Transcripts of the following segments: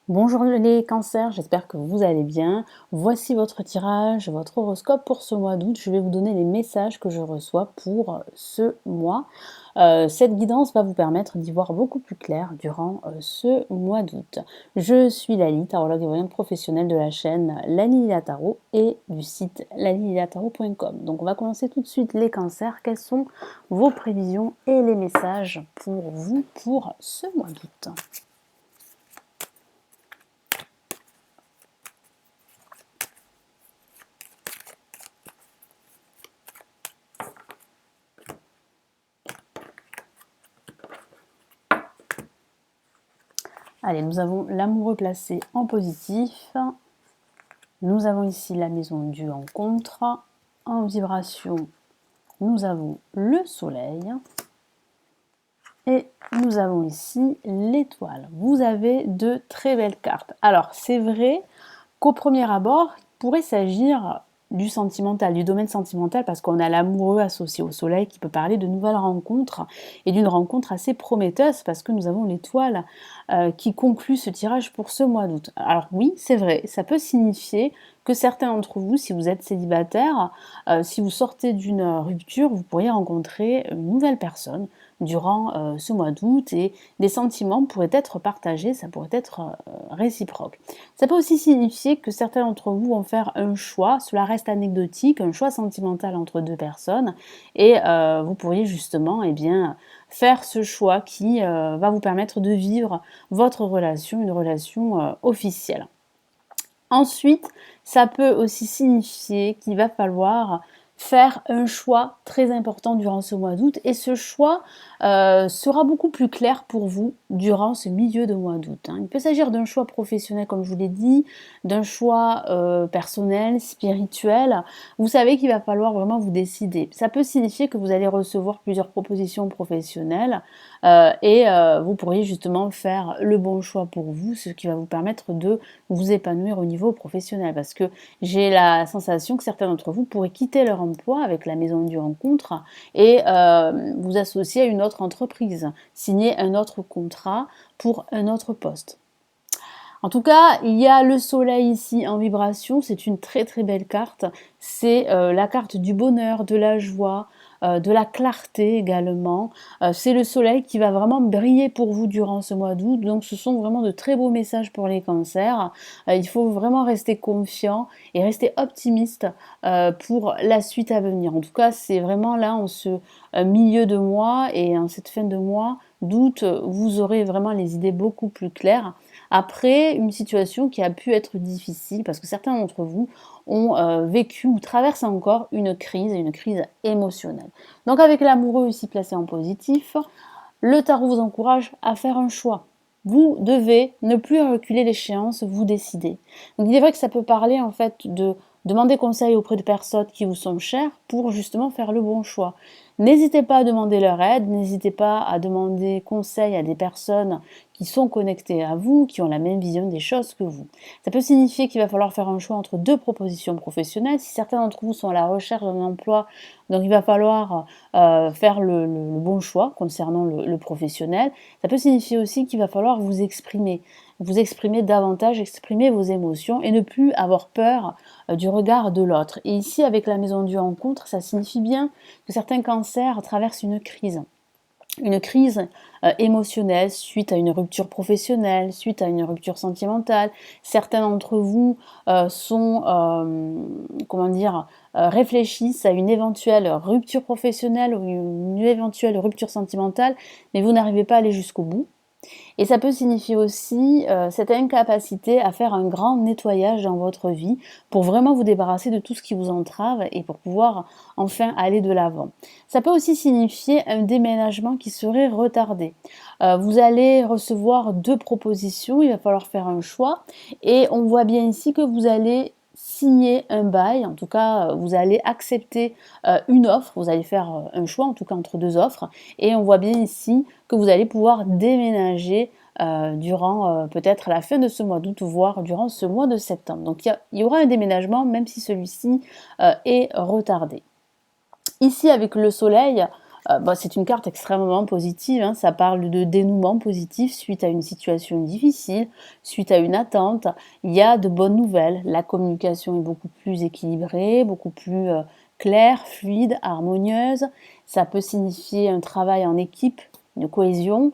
Bonjour les cancers, j'espère que vous allez bien. Voici votre tirage, votre horoscope pour ce mois d'août. Je vais vous donner les messages que je reçois pour ce mois. Cette guidance va vous permettre d'y voir beaucoup plus clair durant ce mois d'août. Je suis Lali, tarologue et voyante professionnelle de la chaîne Lali Lila Tarot et du site lalililatarot.com. Donc on va commencer tout de suite les cancers. Quelles sont vos prévisions et les messages pour vous pour ce mois d'août? Allez, nous avons l'amoureux placé en positif. Nous avons ici la maison du rencontre. En vibration, nous avons le soleil. Et nous avons ici l'étoile. Vous avez de très belles cartes. Alors, c'est vrai qu'au premier abord, il pourrait s'agir du sentimental, du domaine sentimental, parce qu'on a l'amoureux associé au soleil qui peut parler de nouvelles rencontres et d'une rencontre assez prometteuse, parce que nous avons l'étoile qui conclut ce tirage pour ce mois d'août. Alors oui, c'est vrai, ça peut signifier que certains d'entre vous, si vous êtes célibataire, si vous sortez d'une rupture, vous pourriez rencontrer une nouvelle personne durant ce mois d'août et des sentiments pourraient être partagés, ça pourrait être réciproque. Ça peut aussi signifier que certains d'entre vous vont faire un choix, cela reste anecdotique, un choix sentimental entre deux personnes et vous pourriez justement faire ce choix qui va vous permettre de vivre votre relation, une relation officielle. Ensuite, ça peut aussi signifier qu'il va falloir faire un choix très important durant ce mois d'août et ce choix sera beaucoup plus clair pour vous durant ce milieu de mois d'août. Il peut s'agir d'un choix professionnel comme je vous l'ai dit, d'un choix personnel, spirituel. Vous savez qu'il va falloir vraiment vous décider. Ça peut signifier que vous allez recevoir plusieurs propositions professionnelles et vous pourriez justement faire le bon choix pour vous, ce qui va vous permettre de vous épanouir au niveau professionnel. Parce que j'ai la sensation que certains d'entre vous pourraient quitter leur emploi avec la maison du rencontre et vous associer à une autre entreprise, signer un autre contrat pour un autre poste. En tout cas, il y a le soleil ici en vibration, c'est une très très belle carte. C'est la carte du bonheur, de la joie, de la clarté également. C'est le soleil qui va vraiment briller pour vous durant ce mois d'août. Donc ce sont vraiment de très beaux messages pour les cancers. Il faut vraiment rester confiant et rester optimiste pour la suite à venir. En tout cas, c'est vraiment là en ce milieu de mois et en cette fin de mois d'août, vous aurez vraiment les idées beaucoup plus claires après une situation qui a pu être difficile parce que certains d'entre vous ont vécu ou traversent encore une crise émotionnelle. Donc avec l'amoureux ici placé en positif, le tarot vous encourage à faire un choix. Vous devez ne plus reculer l'échéance, vous décider. Donc il est vrai que ça peut parler en fait de demander conseil auprès de personnes qui vous sont chères pour justement faire le bon choix. N'hésitez pas à demander leur aide, n'hésitez pas à demander conseil à des personnes qui sont connectées à vous, qui ont la même vision des choses que vous. Ça peut signifier qu'il va falloir faire un choix entre deux propositions professionnelles. Si certains d'entre vous sont à la recherche d'un emploi, donc il va falloir faire le bon choix concernant le professionnel. Ça peut signifier aussi qu'il va falloir vous exprimer davantage, exprimer vos émotions et ne plus avoir peur du regard de l'autre. Et ici, avec la maison du rencontre, ça signifie bien que certains cancers traversent une crise émotionnelle suite à une rupture professionnelle, suite à une rupture sentimentale. Certains d'entre vous réfléchissent à une éventuelle rupture professionnelle ou une éventuelle rupture sentimentale, mais vous n'arrivez pas à aller jusqu'au bout. Et ça peut signifier aussi cette incapacité à faire un grand nettoyage dans votre vie pour vraiment vous débarrasser de tout ce qui vous entrave et pour pouvoir enfin aller de l'avant. Ça peut aussi signifier un déménagement qui serait retardé. Vous allez recevoir deux propositions, il va falloir faire un choix et on voit bien ici que vous allez signer un bail, en tout cas vous allez accepter une offre, vous allez faire un choix en tout cas entre deux offres et on voit bien ici que vous allez pouvoir déménager durant peut-être la fin de ce mois d'août, voire durant ce mois de septembre. Donc il y aura un déménagement même si celui-ci est retardé. Ici avec le soleil, C'est une carte extrêmement positive, hein. Ça parle de dénouement positif suite à une situation difficile, suite à une attente. Il y a de bonnes nouvelles. La communication est beaucoup plus équilibrée, beaucoup plus claire, fluide, harmonieuse. Ça peut signifier un travail en équipe, une cohésion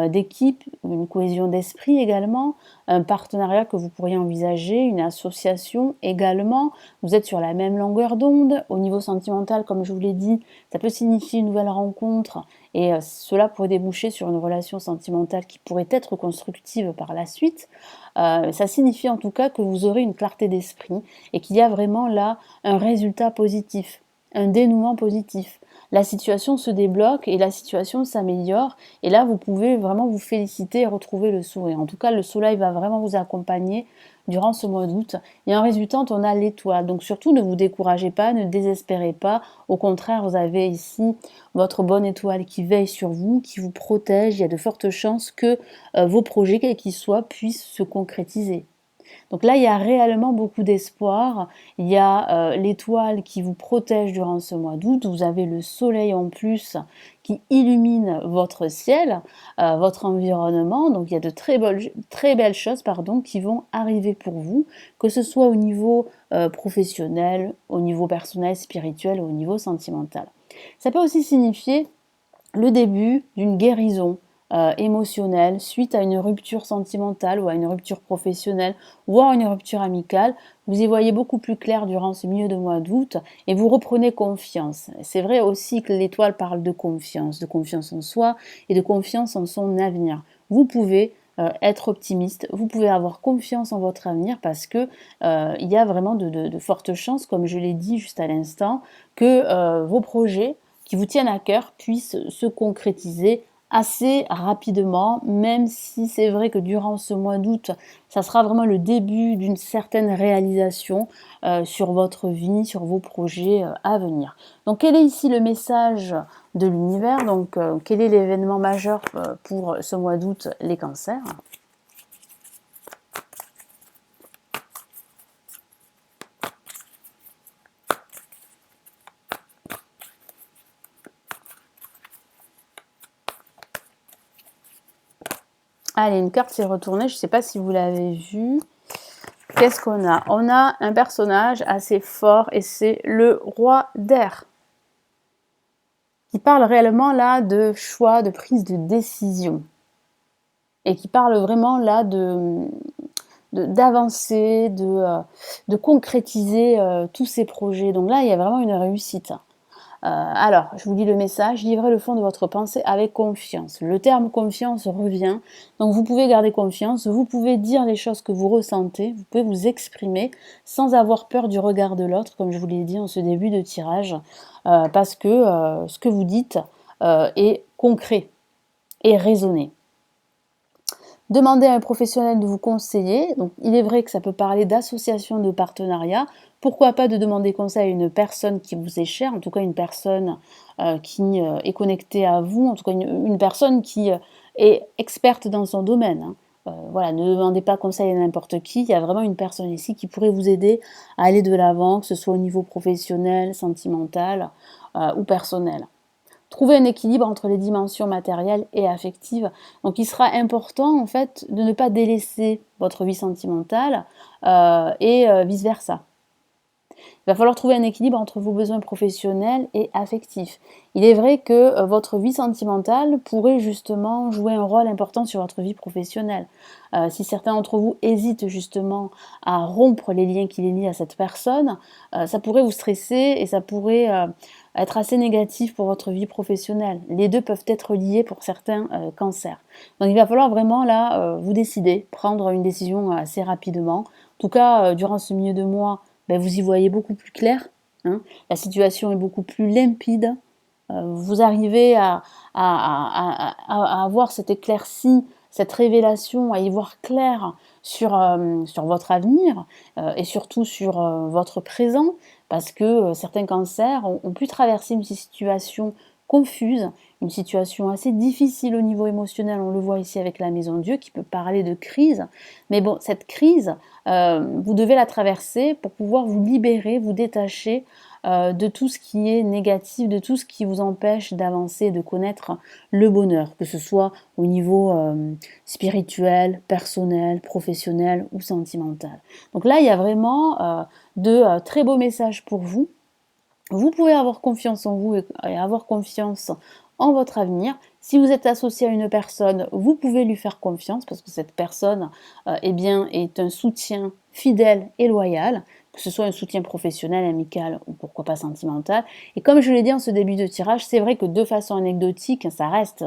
d'équipe, une cohésion d'esprit également, un partenariat que vous pourriez envisager, une association également. Vous êtes sur la même longueur d'onde. Au niveau sentimental, comme je vous l'ai dit, ça peut signifier une nouvelle rencontre et cela pourrait déboucher sur une relation sentimentale qui pourrait être constructive par la suite. Ça signifie en tout cas que vous aurez une clarté d'esprit et qu'il y a vraiment là un résultat positif, un dénouement positif. La situation se débloque et la situation s'améliore et là vous pouvez vraiment vous féliciter et retrouver le sourire. En tout cas, le soleil va vraiment vous accompagner durant ce mois d'août et en résultant on a l'étoile. Donc surtout ne vous découragez pas, ne désespérez pas. Au contraire, vous avez ici votre bonne étoile qui veille sur vous, qui vous protège. Il y a de fortes chances que vos projets, quels qu'ils soient, puissent se concrétiser. Donc là, il y a réellement beaucoup d'espoir. Il y a l'étoile qui vous protège durant ce mois d'août. Vous avez le soleil en plus qui illumine votre ciel, votre environnement. Donc il y a de très belles choses qui vont arriver pour vous, que ce soit au niveau professionnel, au niveau personnel, spirituel ou au niveau sentimental. Ça peut aussi signifier le début d'une guérison émotionnelle suite à une rupture sentimentale ou à une rupture professionnelle ou à une rupture amicale. Vous y voyez beaucoup plus clair durant ce milieu de mois d'août et vous reprenez confiance. C'est vrai aussi que l'étoile parle de confiance en soi et de confiance en son avenir. Vous pouvez être optimiste, vous pouvez avoir confiance en votre avenir parce que il y a vraiment de fortes chances, comme je l'ai dit juste à l'instant, que vos projets qui vous tiennent à cœur puissent se concrétiser assez rapidement, même si c'est vrai que durant ce mois d'août, ça sera vraiment le début d'une certaine réalisation sur votre vie, sur vos projets à venir. Donc quel est ici le message de l'univers? Donc quel est l'événement majeur pour ce mois d'août, les cancers? Allez, une carte s'est retournée, je ne sais pas si vous l'avez vue. Qu'est-ce qu'on a? On a un personnage assez fort et c'est le roi d'air. Qui parle réellement là de choix, de prise de décision. Et qui parle vraiment là d'avancer, de concrétiser tous ces projets. Donc là, il y a vraiment une réussite. Alors, je vous lis le message, livrez le fond de votre pensée avec confiance. Le terme confiance revient, donc vous pouvez garder confiance, vous pouvez dire les choses que vous ressentez, vous pouvez vous exprimer sans avoir peur du regard de l'autre, comme je vous l'ai dit en ce début de tirage, parce que ce que vous dites est concret et raisonné. Demandez à un professionnel de vous conseiller. Donc, il est vrai que ça peut parler d'association, de partenariat. Pourquoi pas de demander conseil à une personne qui vous est chère, en tout cas une personne qui est connectée à vous, en tout cas une personne qui est experte dans son domaine. Hein. Voilà, ne demandez pas conseil à n'importe qui. Il y a vraiment une personne ici qui pourrait vous aider à aller de l'avant, que ce soit au niveau professionnel, sentimental ou personnel. Trouver un équilibre entre les dimensions matérielles et affectives. Donc il sera important en fait de ne pas délaisser votre vie sentimentale et vice-versa. Il va falloir trouver un équilibre entre vos besoins professionnels et affectifs. Il est vrai que votre vie sentimentale pourrait justement jouer un rôle important sur votre vie professionnelle. Si certains d'entre vous hésitent justement à rompre les liens qui les lient à cette personne, ça pourrait vous stresser et ça pourrait être assez négatif pour votre vie professionnelle. Les deux peuvent être liés pour certains cancers. Donc il va falloir vraiment là vous décider, prendre une décision assez rapidement. En tout cas, durant ce milieu de mois, vous y voyez beaucoup plus clair. Hein. La situation est beaucoup plus limpide. Vous arrivez à avoir cette éclaircie, cette révélation, à y voir clair sur votre avenir et surtout sur votre présent, parce que certains cancers ont pu traverser une situation confuse, une situation assez difficile au niveau émotionnel, on le voit ici avec la Maison Dieu, qui peut parler de crise. Mais bon, cette crise, vous devez la traverser pour pouvoir vous libérer, vous détacher de tout ce qui est négatif, de tout ce qui vous empêche d'avancer, de connaître le bonheur, que ce soit au niveau spirituel, personnel, professionnel ou sentimental. Donc là, il y a vraiment de très beaux messages pour vous. Vous pouvez avoir confiance en vous et avoir confiance en votre avenir. Si vous êtes associé à une personne, vous pouvez lui faire confiance parce que cette personne eh bien, est un soutien fidèle et loyal, que ce soit un soutien professionnel, amical ou pourquoi pas sentimental. Et comme je l'ai dit en ce début de tirage, c'est vrai que de façon anecdotique, ça reste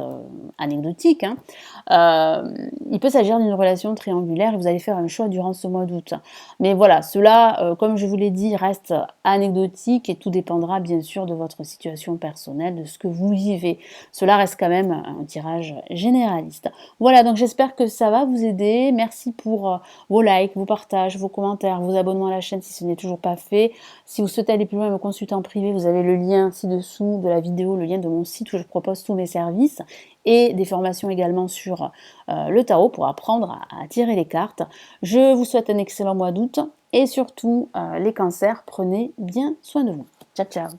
anecdotique, hein, il peut s'agir d'une relation triangulaire et vous allez faire un choix durant ce mois d'août. Mais voilà, cela, comme je vous l'ai dit, reste anecdotique et tout dépendra bien sûr de votre situation personnelle, de ce que vous vivez. Cela reste quand même un tirage généraliste. Voilà, donc j'espère que ça va vous aider. Merci pour vos likes, vos partages, vos commentaires, vos abonnements à la chaîne si ce n'est toujours pas fait. Si vous souhaitez aller plus loin et me consulter en privé, vous avez le lien ci-dessous de la vidéo, le lien de mon site où je propose tous mes services et des formations également sur le tarot pour apprendre à tirer les cartes. Je vous souhaite un excellent mois d'août et surtout les cancers, prenez bien soin de vous. Ciao ciao.